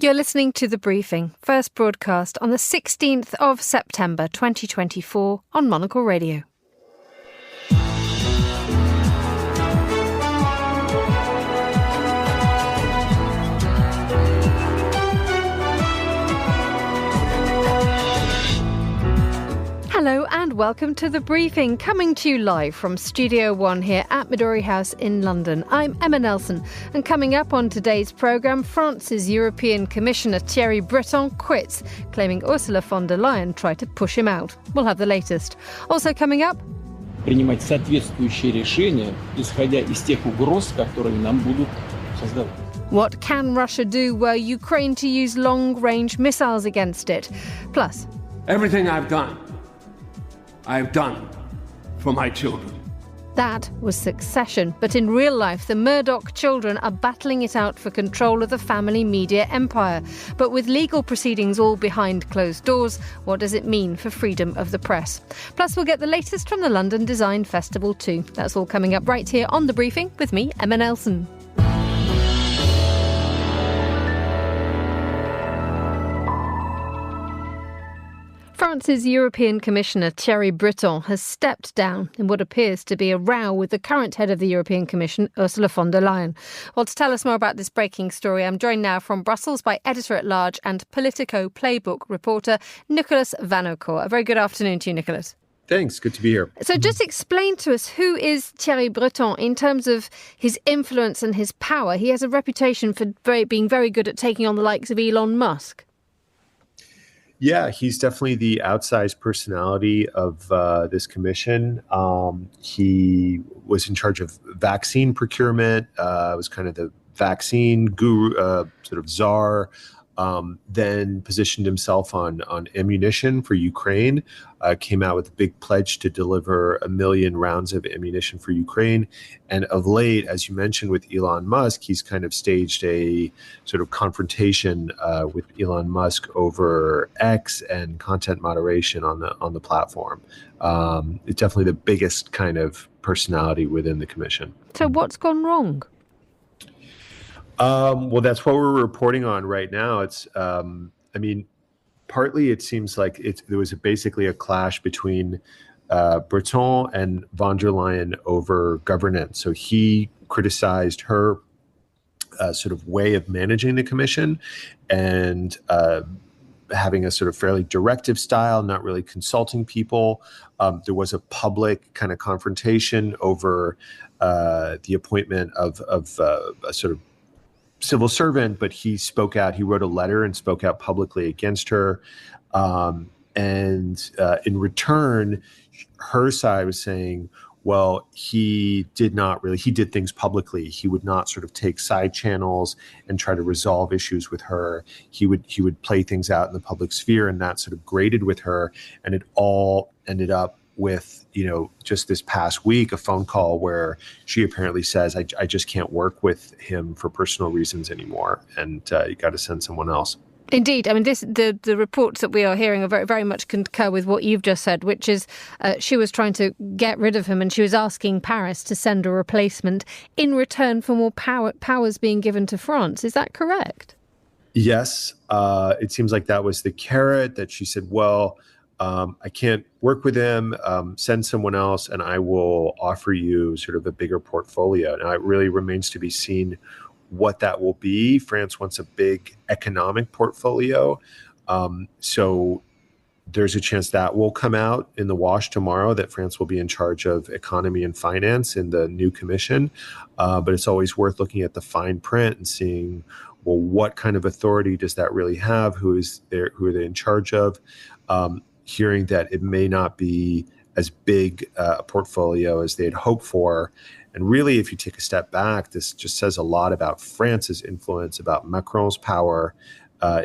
You're listening to The Briefing, first broadcast on the 16th of September 2024 on Monocle Radio. Hello and welcome to The Briefing, coming to you live from Studio One here at Midori House in London. I'm Emma Nelson, and coming up on today's programme, France's European Commissioner Thierry Breton quits, claiming Ursula von der Leyen tried to push him out. We'll have the latest. Also coming up, принимать соответствующие решения, исходя из тех угроз, которые нам будут создавать. What can Russia do were Ukraine to use long-range missiles against it? Plus, everything I've done for my children. That was Succession, but in real life, the Murdoch children are battling it out for control of the family media empire. But with legal proceedings all behind closed doors, what does it mean for freedom of the press? Plus, we'll get the latest from the London Design Festival too. That's all coming up right here on The Briefing with me, Emma Nelson. France's European Commissioner Thierry Breton has stepped down in what appears to be a row with the current head of the European Commission, Ursula von der Leyen. Well, to tell us more about this breaking story, I'm joined now from Brussels by editor-at-large and Politico Playbook reporter Nicolas Vanocourt. A very good afternoon to you, Nicolas. Thanks. Good to be here. So just explain to us, who is Thierry Breton in terms of his influence and his power? He has a reputation for being very good at taking on the likes of Elon Musk. Yeah, he's definitely the outsized personality of this commission. He was in charge of vaccine procurement, was kind of the vaccine guru, sort of czar, then positioned himself on ammunition for Ukraine, came out with a big pledge to deliver 1 million rounds of ammunition for Ukraine. And of late, as you mentioned, with Elon Musk, he's kind of staged a sort of confrontation with Elon Musk over X and content moderation on the platform. It's definitely the biggest kind of personality within the commission. So what's gone wrong? Well, that's what we're reporting on right now. It's, partly it seems like there was basically a clash between Breton and von der Leyen over governance. So he criticized her sort of way of managing the commission and having a sort of fairly directive style, not really consulting people. There was a public kind of confrontation over the appointment of a sort of civil servant, but he spoke out. He wrote a letter and spoke out publicly against her. And in return, her side was saying, well, he did things publicly. He would not sort of take side channels and try to resolve issues with her. He would play things out in the public sphere, and that sort of grated with her. And it all ended up with, just this past week, a phone call where she apparently says, I just can't work with him for personal reasons anymore. And you got to send someone else. Indeed. I mean, the reports that we are hearing are very, very much concur with what you've just said, which is she was trying to get rid of him and she was asking Paris to send a replacement in return for more powers being given to France. Is that correct? Yes. It seems like that was the carrot that she said, well, I can't work with him, send someone else, and I will offer you sort of a bigger portfolio. Now, it really remains to be seen what that will be. France wants a big economic portfolio. So there's a chance that will come out in the wash tomorrow, that France will be in charge of economy and finance in the new commission. But it's always worth looking at the fine print and seeing, well, what kind of authority does that really have? Who are they in charge of? Hearing that it may not be as big a portfolio as they had hoped for. And really, if you take a step back, this just says a lot about France's influence, about Macron's power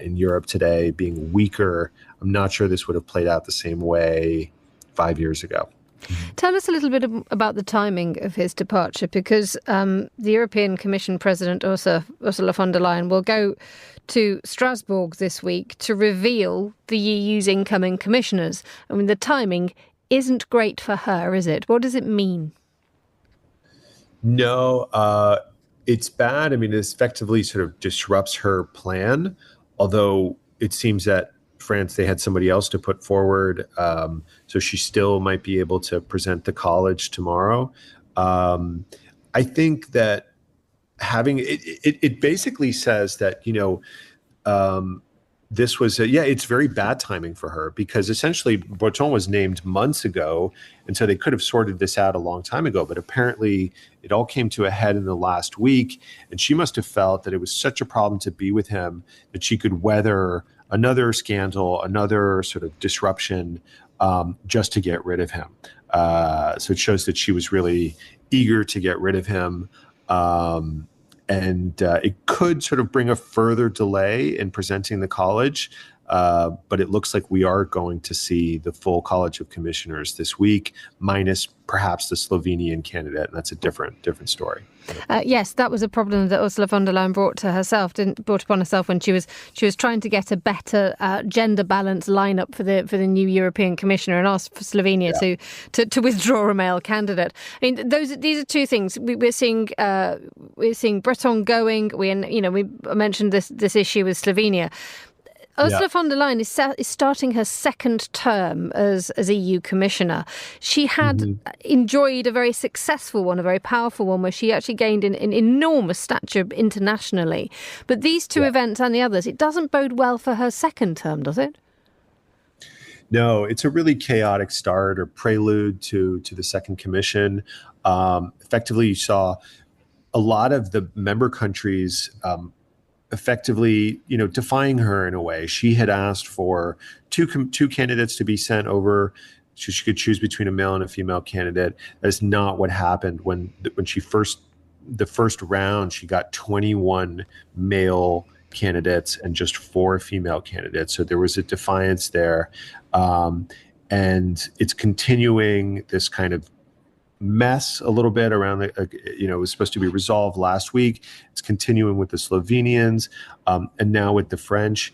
in Europe today being weaker. I'm not sure this would have played out the same way 5 years ago. Tell us a little bit about the timing of his departure, because the European Commission President Ursula von der Leyen will go to Strasbourg this week to reveal the EU's incoming commissioners. I mean, the timing isn't great for her, is it? What does it mean? No, it's bad. I mean, it effectively sort of disrupts her plan although it seems that France, they had somebody else to put forward. So she still might be able to present the college tomorrow. I think that having it basically says that, this was it's very bad timing for her, because essentially Breton was named months ago, and so they could have sorted this out a long time ago, but apparently it all came to a head in the last week, and she must have felt that it was such a problem to be with him that she could weather another scandal, another sort of disruption, just to get rid of him. So it shows that she was really eager to get rid of him. And it could sort of bring a further delay in presenting the college, but it looks like we are going to see the full College of Commissioners this week, minus perhaps the Slovenian candidate, and that's a different story. Yes, that was a problem that Ursula von der Leyen brought upon herself when she was trying to get a better gender balance lineup for the new European Commissioner, and asked for Slovenia to withdraw a male candidate. I mean, these are two things. We're seeing Breton going. We mentioned this issue with Slovenia. Ursula von der Leyen is starting her second term as EU Commissioner. She had enjoyed a very successful one, a very powerful one, where she actually gained an enormous stature internationally. But these two events and the others, it doesn't bode well for her second term, does it? No, it's a really chaotic start or prelude to the second commission. Effectively, you saw a lot of the member countries effectively, defying her in a way. She had asked for two candidates to be sent over, so she could choose between a male and a female candidate. That is not what happened when she the first round. She got 21 male candidates and just 4 female candidates. So there was a defiance there, and it's continuing this kind of mess a little bit around it was supposed to be resolved last week. It's continuing with the Slovenians, and now with the French.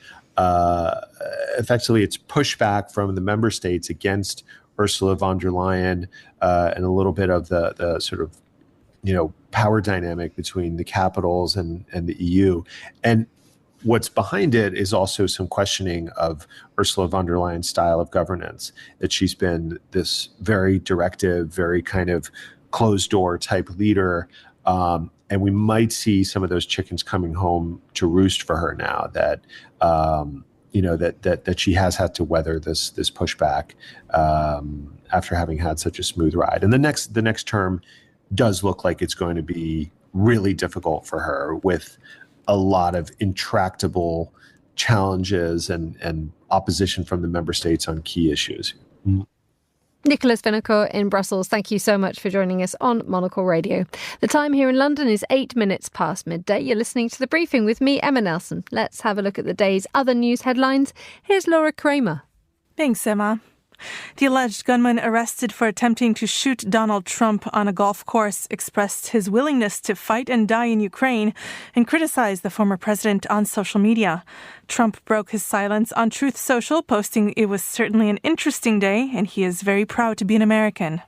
Effectively, it's pushback from the member states against Ursula von der Leyen, and a little bit of the sort of power dynamic between the capitals and the EU. And what's behind it is also some questioning of Ursula von der Leyen's style of governance, that she's been this very directive, very kind of closed door type leader. And we might see some of those chickens coming home to roost for her now, that, that she has had to weather this pushback after having had such a smooth ride. And the next term does look like it's going to be really difficult for her, with a lot of intractable challenges and opposition from the member states on key issues. Nicholas Vinocourt in Brussels, thank you so much for joining us on Monocle Radio. The time here in London is 8 minutes past midday. You're listening to The Briefing with me, Emma Nelson. Let's have a look at the day's other news headlines. Here's Laura Kramer. Thanks, Emma. The alleged gunman arrested for attempting to shoot Donald Trump on a golf course expressed his willingness to fight and die in Ukraine and criticized the former president on social media. Trump broke his silence on Truth Social, posting it was certainly an interesting day and he is very proud to be an American.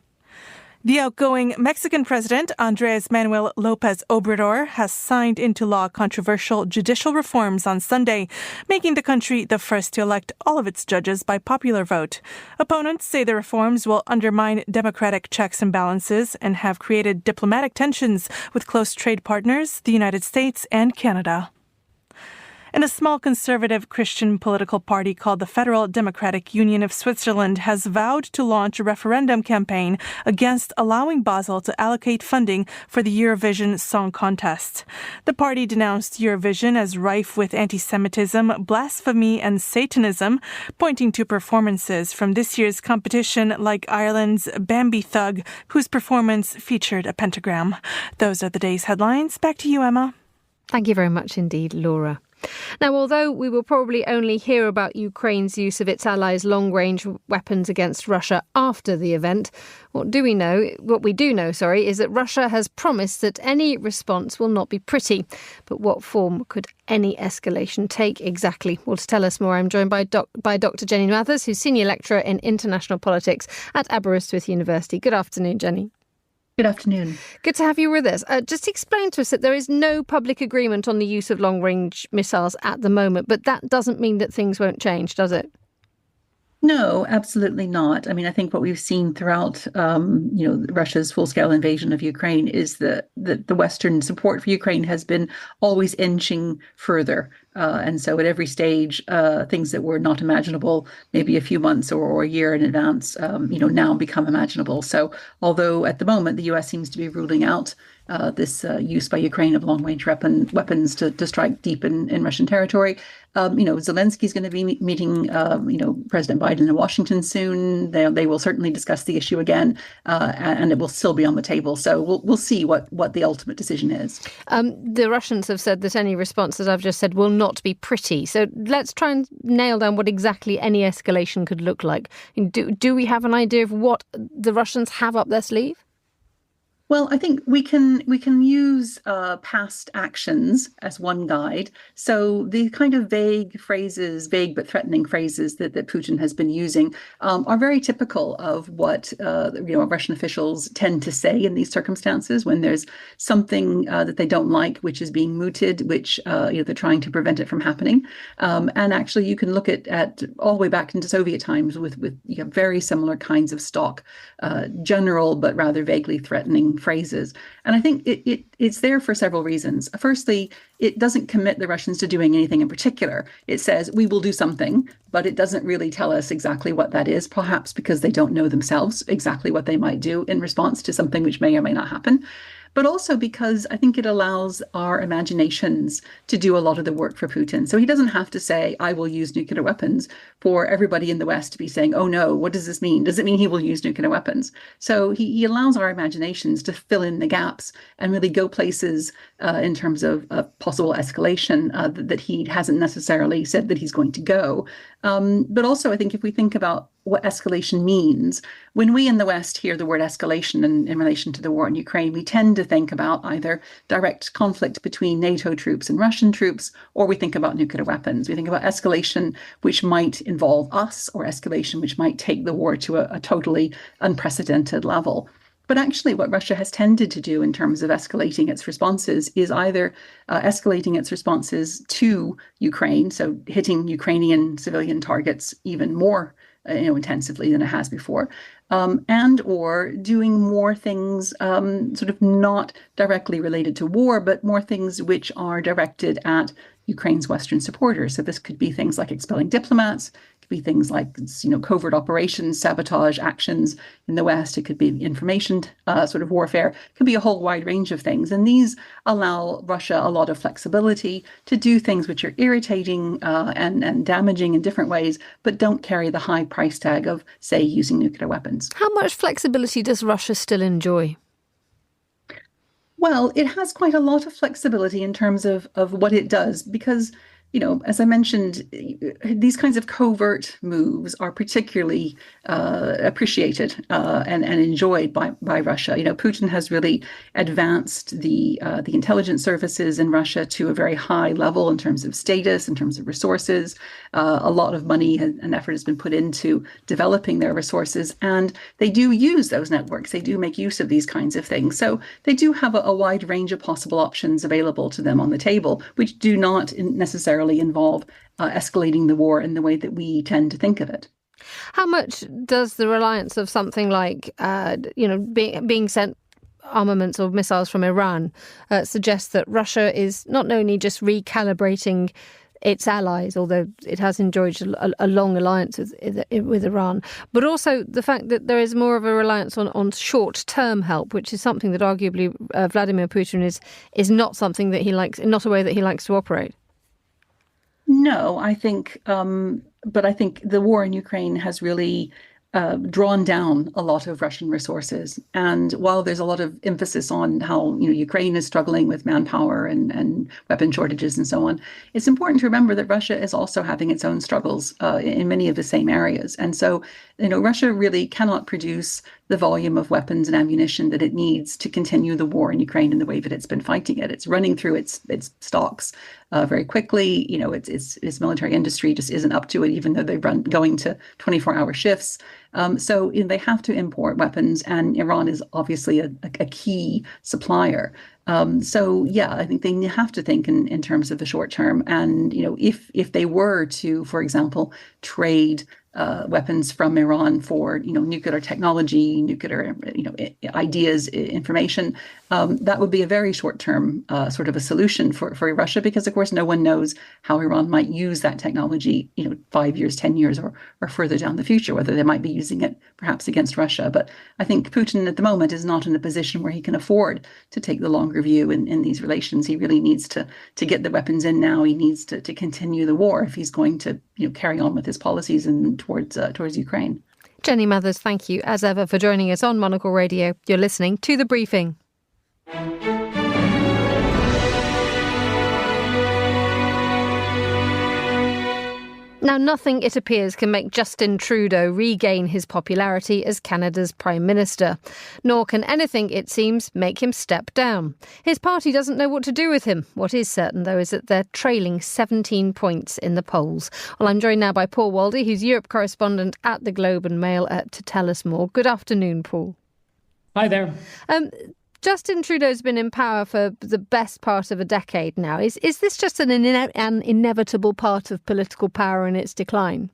The outgoing Mexican president, Andrés Manuel López Obrador, has signed into law controversial judicial reforms on Sunday, making the country the first to elect all of its judges by popular vote. Opponents say the reforms will undermine democratic checks and balances and have created diplomatic tensions with close trade partners, the United States and Canada. And a small conservative Christian political party called the Federal Democratic Union of Switzerland has vowed to launch a referendum campaign against allowing Basel to allocate funding for the Eurovision Song Contest. The party denounced Eurovision as rife with anti-Semitism, blasphemy and Satanism, pointing to performances from this year's competition like Ireland's Bambi Thug, whose performance featured a pentagram. Those are the day's headlines. Back to you, Emma. Thank you very much indeed, Laura. Now, although we will probably only hear about Ukraine's use of its allies' long-range weapons against Russia after the event, what we do know is that Russia has promised that any response will not be pretty. But what form could any escalation take exactly? Well, to tell us more, I'm joined by Dr. Jenny Mathers, who's Senior Lecturer in International Politics at Aberystwyth University. Good afternoon, Jenny. Good afternoon. Good to have you with us. Just explain to us that there is no public agreement on the use of long-range missiles at the moment, but that doesn't mean that things won't change, does it? No, absolutely not. I mean, I think what we've seen throughout, Russia's full-scale invasion of Ukraine is that the Western support for Ukraine has been always inching further. And so at every stage, things that were not imaginable maybe a few months or a year in advance, now become imaginable. So although at the moment the US seems to be ruling out this use by Ukraine of long-range weapons to strike deep in Russian territory. Zelensky's going to be meeting, President Biden in Washington soon. They will certainly discuss the issue again, and it will still be on the table. So we'll see what the ultimate decision is. The Russians have said that any response, as I've just said, will not be pretty. So let's try and nail down what exactly any escalation could look like. Do we have an idea of what the Russians have up their sleeve? Well, I think we can use past actions as one guide. So the kind of vague but threatening phrases that Putin has been using are very typical of what Russian officials tend to say in these circumstances when there's something that they don't like, which is being mooted, which they're trying to prevent it from happening. And actually, you can look at all the way back into Soviet times with very similar kinds of stock, general but rather vaguely threatening phrases. And I think it's there for several reasons. Firstly, it doesn't commit the Russians to doing anything in particular. It says, we will do something, but it doesn't really tell us exactly what that is, perhaps because they don't know themselves exactly what they might do in response to something which may or may not happen. But also because I think it allows our imaginations to do a lot of the work for Putin. So he doesn't have to say, I will use nuclear weapons, for everybody in the West to be saying, oh no, what does this mean? Does it mean he will use nuclear weapons? So he allows our imaginations to fill in the gaps and really go places in terms of possible escalation that he hasn't necessarily said that he's going to go. But also, I think if we think about what escalation means, when we in the West hear the word escalation in relation to the war in Ukraine, we tend to think about either direct conflict between NATO troops and Russian troops, or we think about nuclear weapons. We think about escalation which might involve us, or escalation which might take the war to a totally unprecedented level. But actually, what Russia has tended to do in terms of escalating its responses is either escalating its responses to Ukraine, so hitting Ukrainian civilian targets even more intensively than it has before, and or doing more things sort of not directly related to war, but more things which are directed at Ukraine's Western supporters. So this could be things like expelling diplomats, it could be things like covert operations, sabotage actions in the West. It could be information sort of warfare. It could be a whole wide range of things. And these allow Russia a lot of flexibility to do things which are irritating and damaging in different ways, but don't carry the high price tag of, say, using nuclear weapons. How much flexibility does Russia still enjoy? Well, it has quite a lot of flexibility in terms of what it does, because, as I mentioned, these kinds of covert moves are particularly appreciated and enjoyed by Russia. Putin has really advanced the intelligence services in Russia to a very high level in terms of status, in terms of resources. A lot of money and effort has been put into developing their resources, and they do use those networks. They do make use of these kinds of things. So they do have a wide range of possible options available to them on the table, which do not necessarily involve escalating the war in the way that we tend to think of it. How much does the reliance of something like, being sent armaments or missiles from Iran suggest that Russia is not only just recalibrating its allies, although it has enjoyed a long alliance with Iran, but also the fact that there is more of a reliance on short-term help, which is something that arguably Vladimir Putin is not something that he likes, not a way that he likes to operate? No, I think, but I think the war in Ukraine has really drawn down a lot of Russian resources. And while there's a lot of emphasis on how Ukraine is struggling with manpower and weapon shortages and so on, it's important to remember that Russia is also having its own struggles in many of the same areas. And so Russia really cannot produce the volume of weapons and ammunition that it needs to continue the war in Ukraine in the way that it's been fighting it. It's running through its stocks very quickly. Its military industry just isn't up to it, even though they're going to 24-hour shifts. So they have to import weapons, and Iran is obviously a key supplier. I think they have to think in terms of the short term. And, if they were to, for example, trade weapons from Iran for, nuclear technology, nuclear, ideas, information, that would be a very short-term sort of a solution for Russia, because, of course, no one knows how Iran might use that technology, 5 years, 10 years, or further down the future, whether they might be using it perhaps against Russia. But I think Putin at the moment is not in a position where he can afford to take the longer view in these relations. He really needs to get the weapons in now. He needs to continue the war if he's going to carry on with his policies and towards Ukraine. Jenny Mathers, thank you as ever for joining us on Monocle Radio. You're listening to The Briefing. Now, nothing, it appears, can make Justin Trudeau regain his popularity as Canada's Prime Minister. Nor can anything, it seems, make him step down. His party doesn't know what to do with him. What is certain, though, is that they're trailing 17 points in the polls. Well, I'm joined now by Paul Waldie, who's Europe correspondent at the Globe and Mail, to tell us more. Good afternoon, Paul. Hi there. Justin Trudeau's been in power for the best part of a decade now. Is this just an inevitable part of political power in its decline?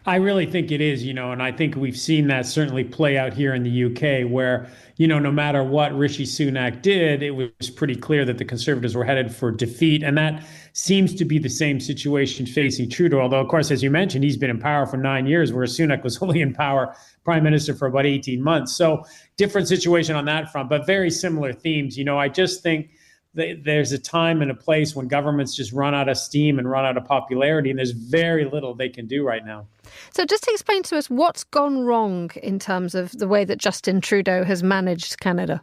I really think it is, and I think we've seen that certainly play out here in the UK where, no matter what Rishi Sunak did, it was pretty clear that the Conservatives were headed for defeat. And that seems to be the same situation facing Trudeau. Although, of course, as you mentioned, he's been in power for 9 years, whereas Sunak was only in power, Prime Minister, for about 18 months. So different situation on that front, but very similar themes. I just think there's a time and a place when governments just run out of steam and run out of popularity, and there's very little they can do right now. So just explain to us what's gone wrong in terms of the way that Justin Trudeau has managed Canada.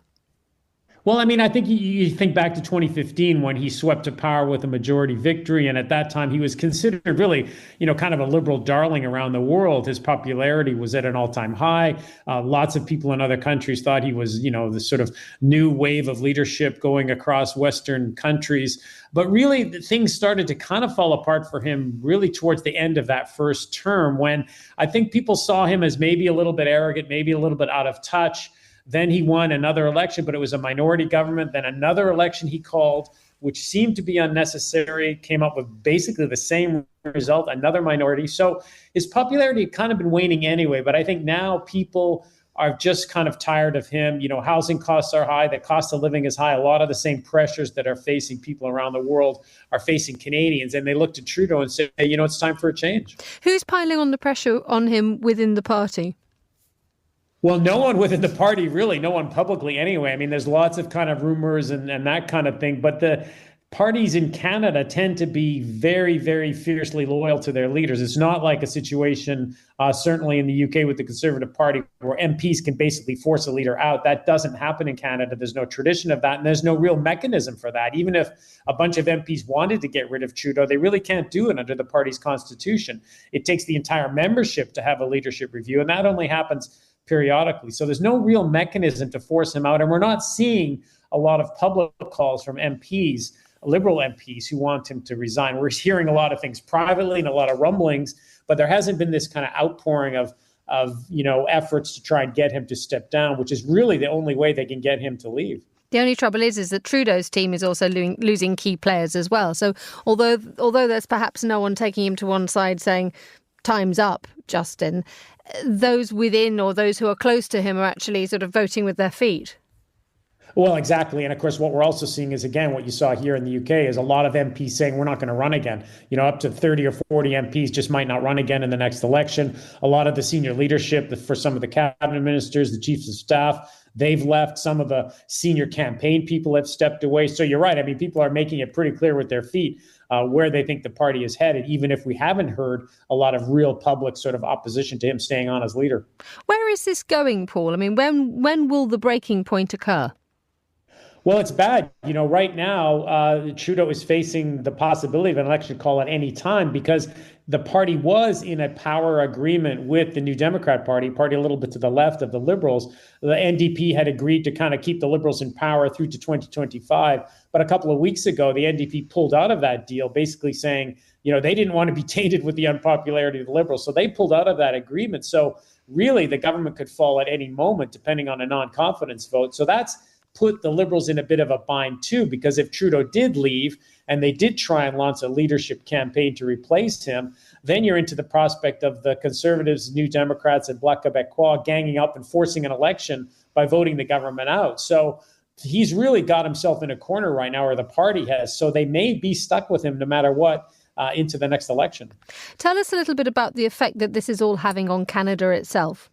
Well, I think you think back to 2015 when he swept to power with a majority victory. And at that time, he was considered really, kind of a liberal darling around the world. His popularity was at an all-time high. Lots of people in other countries thought he was, the sort of new wave of leadership going across Western countries. But really, things started to kind of fall apart for him really towards the end of that first term, when I think people saw him as maybe a little bit arrogant, maybe a little bit out of touch. Then he won another election, but it was a minority government. Then another election he called, which seemed to be unnecessary, came up with basically the same result, another minority. So his popularity had kind of been waning anyway. But I think now people are just kind of tired of him. Housing costs are high. The cost of living is high. A lot of the same pressures that are facing people around the world are facing Canadians. And they look to Trudeau and say, hey, it's time for a change. Who's piling on the pressure on him within the party? Well, no one within the party, really, no one publicly anyway. There's lots of kind of rumors and that kind of thing. But the parties in Canada tend to be very, very fiercely loyal to their leaders. It's not like a situation, certainly in the UK with the Conservative Party, where MPs can basically force a leader out. That doesn't happen in Canada. There's no tradition of that. And there's no real mechanism for that. Even if a bunch of MPs wanted to get rid of Trudeau, they really can't do it under the party's constitution. It takes the entire membership to have a leadership review. And that only happens periodically. So there's no real mechanism to force him out. And we're not seeing a lot of public calls from MPs, Liberal MPs, who want him to resign. We're hearing a lot of things privately and a lot of rumblings, but there hasn't been this kind of outpouring of efforts to try and get him to step down, which is really the only way they can get him to leave. The only trouble is that Trudeau's team is also losing key players as well. So although there's perhaps no one taking him to one side saying, time's up, Justin, those within or those who are close to him are actually sort of voting with their feet. Well, exactly. And of course, what we're also seeing is, again, what you saw here in the UK is a lot of MPs saying we're not going to run again. Up to 30 or 40 MPs just might not run again in the next election. A lot of the senior leadership for some of the cabinet ministers, the chiefs of staff, they've left. Some of the senior campaign people have stepped away. So you're right. People are making it pretty clear with their feet where they think the party is headed, even if we haven't heard a lot of real public sort of opposition to him staying on as leader. Where is this going, Paul? When will the breaking point occur? Well, it's bad. Right now, Trudeau is facing the possibility of an election call at any time because the party was in a power agreement with the New Democrat Party a little bit to the left of the Liberals. The NDP had agreed to kind of keep the Liberals in power through to 2025. But a couple of weeks ago, the NDP pulled out of that deal, basically saying, they didn't want to be tainted with the unpopularity of the Liberals. So they pulled out of that agreement. So really, the government could fall at any moment, depending on a non-confidence vote. So that's put the Liberals in a bit of a bind too, because if Trudeau did leave and they did try and launch a leadership campaign to replace him, then you're into the prospect of the Conservatives, New Democrats, and Bloc Québécois ganging up and forcing an election by voting the government out. So he's really got himself in a corner right now, or the party has. So they may be stuck with him no matter what into the next election. Tell us a little bit about the effect that this is all having on Canada itself.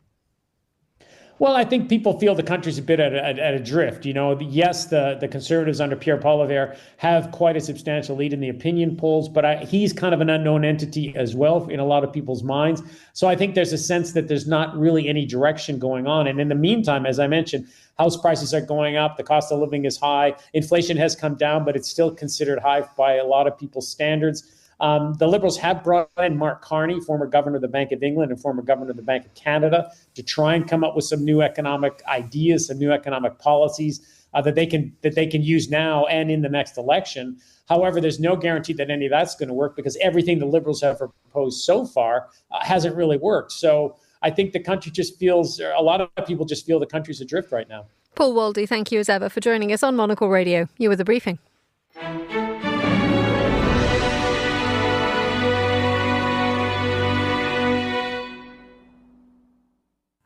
Well, I think people feel the country's a bit at adrift. Yes, the Conservatives under Pierre Poilievre have quite a substantial lead in the opinion polls, but he's kind of an unknown entity as well in a lot of people's minds. So I think there's a sense that there's not really any direction going on. And in the meantime, as I mentioned, house prices are going up. The cost of living is high. Inflation has come down, but it's still considered high by a lot of people's standards. The Liberals have brought in Mark Carney, former governor of the Bank of England and former governor of the Bank of Canada, to try and come up with some new economic ideas, some new economic policies that they can use now and in the next election. However, there's no guarantee that any of that's going to work because everything the Liberals have proposed so far hasn't really worked. So I think the country a lot of people just feel the country's adrift right now. Paul Waldie, thank you as ever for joining us on Monocle Radio. You were the briefing.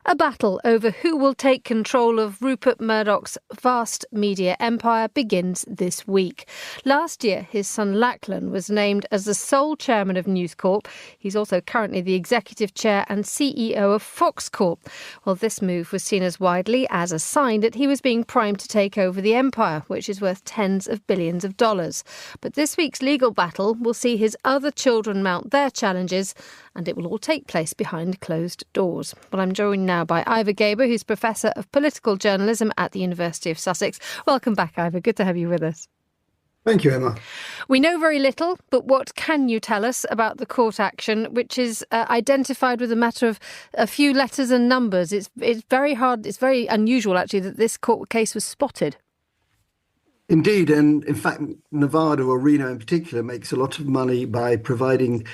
A battle over who will take control of Rupert Murdoch's vast media empire begins this week. Last year, his son Lachlan was named as the sole chairman of News Corp. He's also currently the executive chair and CEO of Fox Corp. Well, this move was seen as widely as a sign that he was being primed to take over the empire, which is worth tens of billions of dollars. But this week's legal battle will see his other children mount their challenges, and it will all take place behind closed doors. Well, I'm joined now by Ivor Gaber, who's Professor of Political Journalism at the University of Sussex. Welcome back, Ivor. Good to have you with us. Thank you, Emma. We know very little, but what can you tell us about the court action, which is identified with a matter of a few letters and numbers? It's very hard, it's very unusual, actually, that this court case was spotted. Indeed, and in fact, Nevada or Reno in particular makes a lot of money by providing,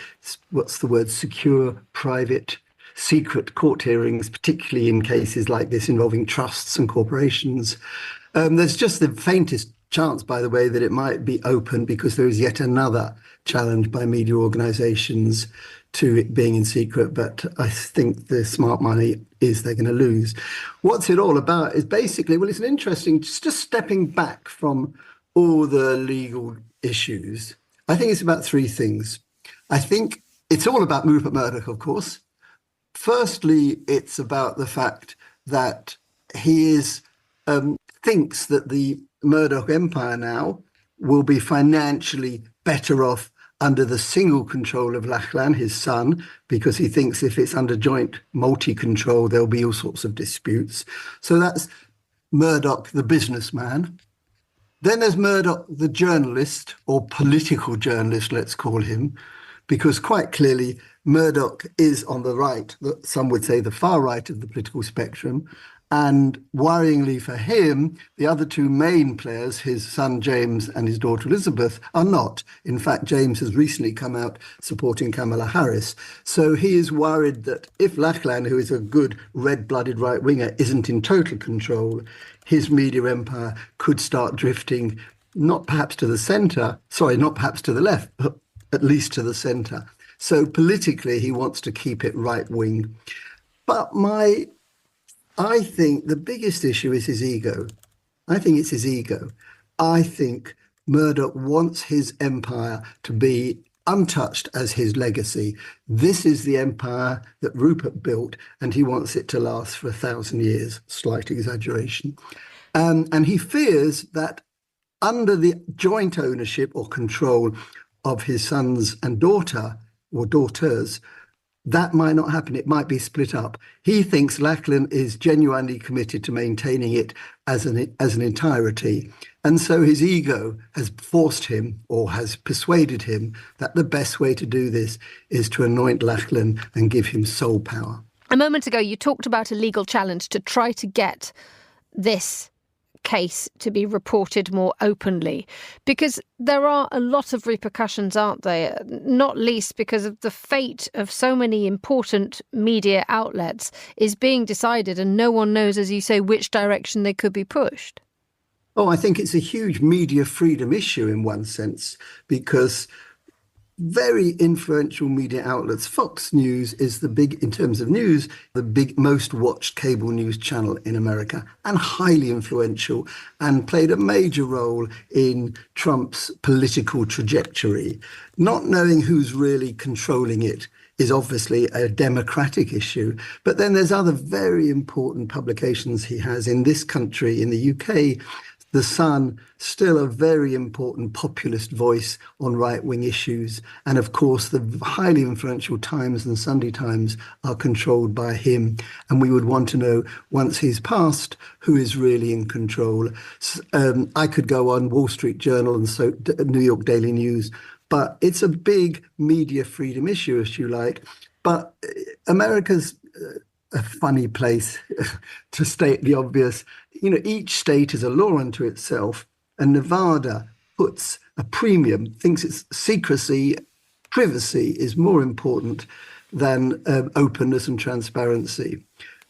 secure, private, secret court hearings, particularly in cases like this involving trusts and corporations. There's just the faintest chance, by the way, that it might be open because there is yet another challenge by media organisations to it being in secret. But I think the smart money is they're going to lose. What's it all about is basically, well, it's an interesting, just stepping back from all the legal issues. I think it's about three things. I think it's all about Rupert Murdoch, of course. Firstly, it's about the fact that he thinks that the Murdoch empire now will be financially better off under the single control of Lachlan, his son, because he thinks if it's under joint multi-control, there'll be all sorts of disputes. So that's Murdoch, the businessman. Then there's Murdoch, the journalist, or political journalist, let's call him, because quite clearly Murdoch is on the right, some would say the far right of the political spectrum. And worryingly for him, the other two main players, his son James and his daughter Elizabeth, are not. In fact, James has recently come out supporting Kamala Harris. So he is worried that if Lachlan, who is a good red-blooded right-winger, isn't in total control, his media empire could start drifting, not perhaps to the left, but at least to the centre. So politically, he wants to keep it right-wing. But I think the biggest issue is his ego. I think it's his ego. I think Murdoch wants his empire to be untouched as his legacy. This is the empire that Rupert built, and he wants it to last for 1,000 years, slight exaggeration. And he fears that under the joint ownership or control of his sons and daughter, or daughters, that might not happen. It might be split up. He thinks Lachlan is genuinely committed to maintaining it as an entirety. And so his ego has forced him, or has persuaded him, that the best way to do this is to anoint Lachlan and give him sole power. A moment ago, you talked about a legal challenge to try to get this case to be reported more openly, because there are a lot of repercussions, aren't there? Not least because of the fate of so many important media outlets is being decided, and no one knows, as you say, which direction they could be pushed. Oh, I think it's a huge media freedom issue in one sense, because very influential media outlets, Fox News is the big, in terms of news, the big most watched cable news channel in America, and highly influential, and played a major role in Trump's political trajectory. Not knowing who's really controlling it is obviously a democratic issue. But then there's other very important publications he has in this country, in the UK. The Sun, still a very important populist voice on right-wing issues. And of course, the highly influential Times and Sunday Times are controlled by him. And we would want to know, once he's passed, who is really in control. I could go on Wall Street Journal and so New York Daily News, but it's a big media freedom issue, if you like. But America's a funny place, to state the obvious. You know, each state is a law unto itself, and Nevada puts a premium, thinks it's secrecy, privacy is more important than openness and transparency.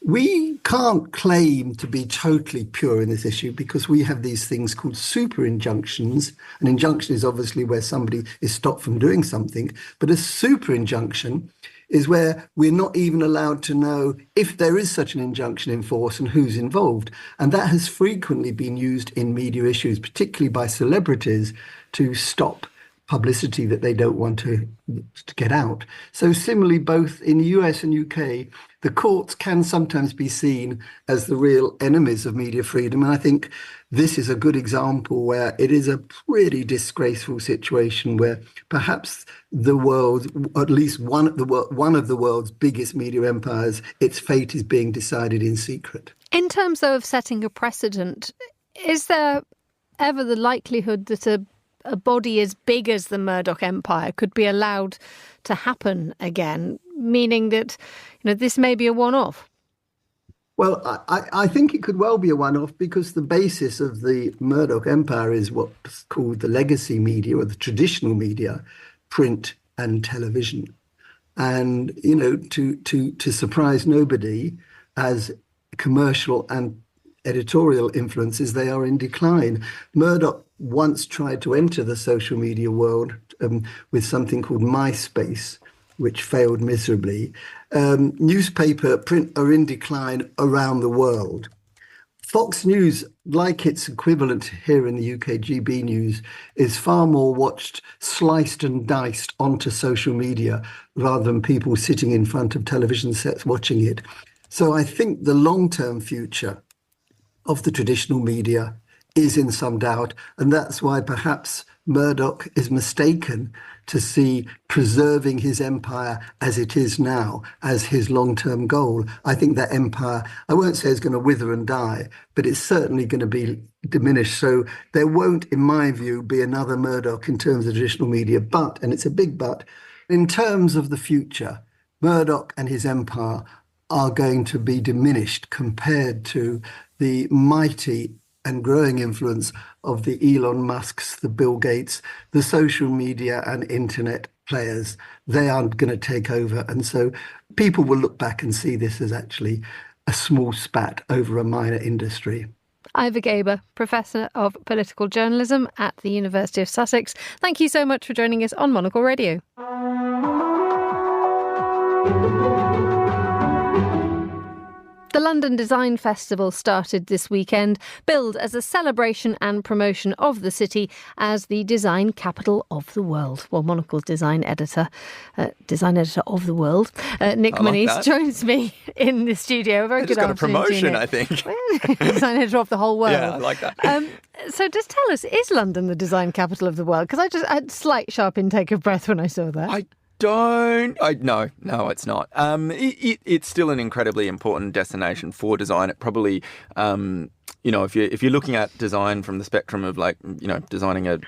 We can't claim to be totally pure in this issue because we have these things called super injunctions. An injunction is obviously where somebody is stopped from doing something, but a super injunction is where we're not even allowed to know if there is such an injunction in force and who's involved. And that has frequently been used in media issues, particularly by celebrities, to stop publicity that they don't want to get out. So similarly, both in the US and UK, the courts can sometimes be seen as the real enemies of media freedom. And I think this is a good example where it is a pretty disgraceful situation where perhaps the world, at least one of the world's biggest media empires, its fate is being decided in secret. In terms, though, of setting a precedent, is there ever the likelihood that a body as big as the Murdoch empire could be allowed to happen again, meaning that, you know, this may be a one-off? Well, I think it could well be a one-off because the basis of the Murdoch empire is what's called the legacy media, or the traditional media, print and television. And, you know, to surprise nobody, as commercial and editorial influences, they are in decline. Murdoch once tried to enter the social media world with something called MySpace, which failed miserably. Newspaper print are in decline around the world. Fox News, like its equivalent here in the UK, GB News, is far more watched, sliced and diced onto social media rather than people sitting in front of television sets watching it. So I think the long-term future of the traditional media is in some doubt, and that's why perhaps Murdoch is mistaken to see preserving his empire as it is now as his long-term goal. I think that empire, I won't say is going to wither and die, but it's certainly going to be diminished. So there won't, in my view, be another Murdoch in terms of traditional media. But, and it's a big but, in terms of the future, Murdoch and his empire are going to be diminished compared to the mighty and growing influence of the Elon Musks, the Bill Gates, the social media and internet players. They aren't going to take over. And so people will look back and see this as actually a small spat over a minor industry. Ivor Gaber, Professor of Political Journalism at the University of Sussex. Thank you so much for joining us on Monocle Radio. The London Design Festival started this weekend, billed as a celebration and promotion of the city as the design capital of the world. Well, Monocle's design editor of the world, Nick Moniz, joins me in the studio. Very good afternoon. Got a promotion, I think. Design editor of the whole world. Yeah, I like that. So just tell us, is London the design capital of the world? Because I had a slight sharp intake of breath when I saw that. No, it's not. It's still an incredibly important destination for design. It probably, if you're looking at design from the spectrum of designing a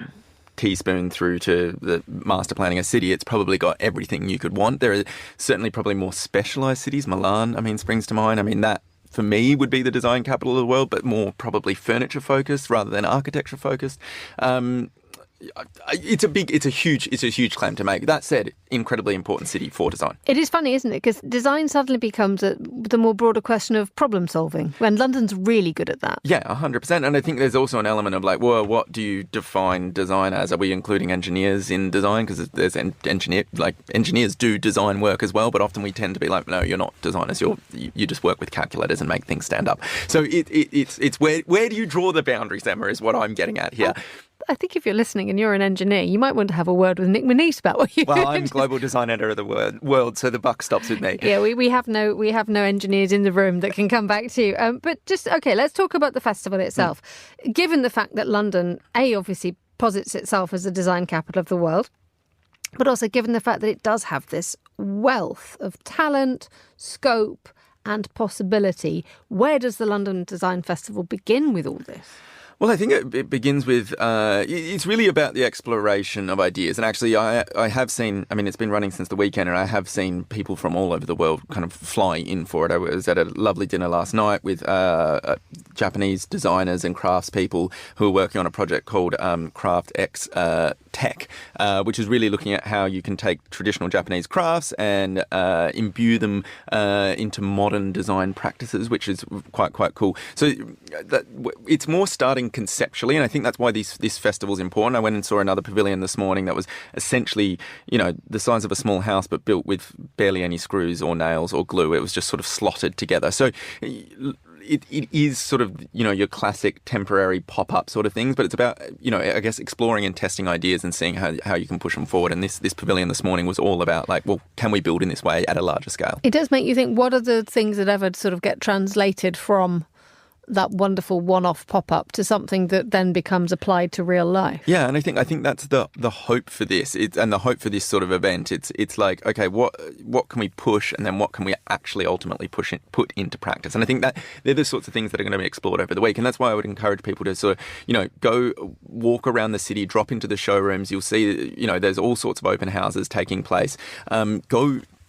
teaspoon through to the master planning a city, it's probably got everything you could want. There are certainly probably more specialised cities. Milan, springs to mind. That for me would be the design capital of the world, but more probably furniture focused rather than architecture focused. It's a huge claim to make. That said, incredibly important city for design. It is funny, isn't it? Because design suddenly becomes the more broader question of problem solving, when London's really good at that. Yeah, 100%. And I think there's also an element of what do you define design as? Are we including engineers in design? Because there's engineers do design work as well, but often we tend to be like, no, you're not designers. You just work with calculators and make things stand up. So it's where do you draw the boundaries, Emma, is what I'm getting at here. I think if you're listening and you're an engineer, you might want to have a word with Nick Monisse about what you. Well, I'm global design editor of the world, so the buck stops with me. Yeah, we have no engineers in the room that can come back to you. But just okay, let's talk about the festival itself. Given the fact that London, obviously posits itself as the design capital of the world, but also given the fact that it does have this wealth of talent, scope, and possibility, where does the London Design Festival begin with all this? Well, I think it begins with, it's really about the exploration of ideas. And actually, I have seen, it's been running since the weekend, and I have seen people from all over the world kind of fly in for it. I was at a lovely dinner last night with Japanese designers and craftspeople who are working on a project called Craft X Tech, which is really looking at how you can take traditional Japanese crafts and imbue them into modern design practices, which is quite cool. So it's more starting conceptually, and I think that's why this festival is important. I went and saw another pavilion this morning that was essentially, the size of a small house, but built with barely any screws or nails or glue. It was just sort of slotted together. So it is sort of, your classic temporary pop-up sort of things, but it's about, I guess, exploring and testing ideas and seeing how you can push them forward. And this pavilion this morning was all about can we build in this way at a larger scale? It does make you think, what are the things that ever sort of get translated from that wonderful one-off pop-up to something that then becomes applied to real life? Yeah, and I think that's the hope for this, and the hope for this sort of event. It's like, okay, what can we push, and then what can we actually ultimately put into practice? And I think that they're the sorts of things that are going to be explored over the week, and that's why I would encourage people to sort of, go walk around the city, drop into the showrooms. You'll see, there's all sorts of open houses taking place.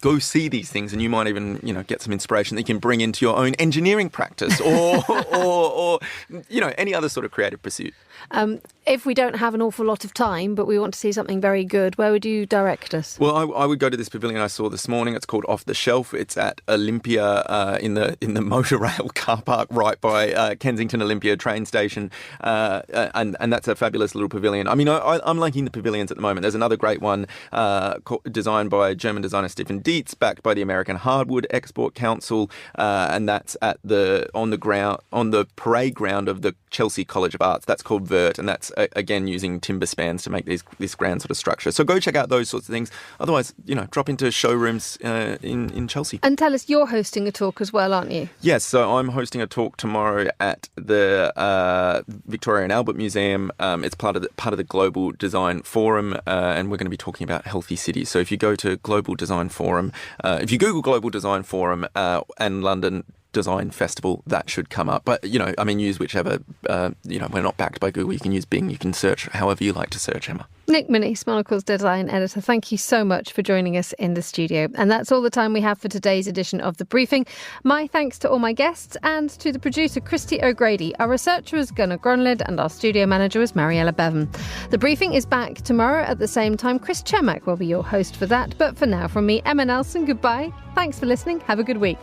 Go see these things, and you might even, get some inspiration that you can bring into your own engineering practice or any other sort of creative pursuit. If we don't have an awful lot of time, but we want to see something very good, where would you direct us? Well, I would go to this pavilion I saw this morning. It's called Off the Shelf. It's at Olympia in the motor rail car park right by Kensington Olympia train station, and that's a fabulous little pavilion. I'm liking the pavilions at the moment. There's another great one designed by German designer Stefan Dietz, backed by the American Hardwood Export Council, and that's on the parade ground of the Chelsea College of Arts. That's called Vert, and that's again using timber spans to make this grand sort of structure. So go check out those sorts of things. Otherwise, drop into showrooms in Chelsea. And tell us, you're hosting a talk as well, aren't you? Yes, so I'm hosting a talk tomorrow at the Victoria and Albert Museum. It's part of the Global Design Forum, and we're going to be talking about healthy cities. So if you go to Global Design Forum, if you Google Global Design Forum and London Design Festival, that should come up. But, use whichever, we're not backed by Google. You can use Bing. You can search however you like to search, Emma. Nick Monisse, Monocle's design editor, thank you so much for joining us in the studio. And that's all the time we have for today's edition of The Briefing. My thanks to all my guests and to the producer, Christy O'Grady. Our researcher was Gunnar Grunlid and our studio manager was Mariella Bevan. The Briefing is back tomorrow at the same time. Chris Chemak will be your host for that. But for now, from me, Emma Nelson, goodbye. Thanks for listening. Have a good week.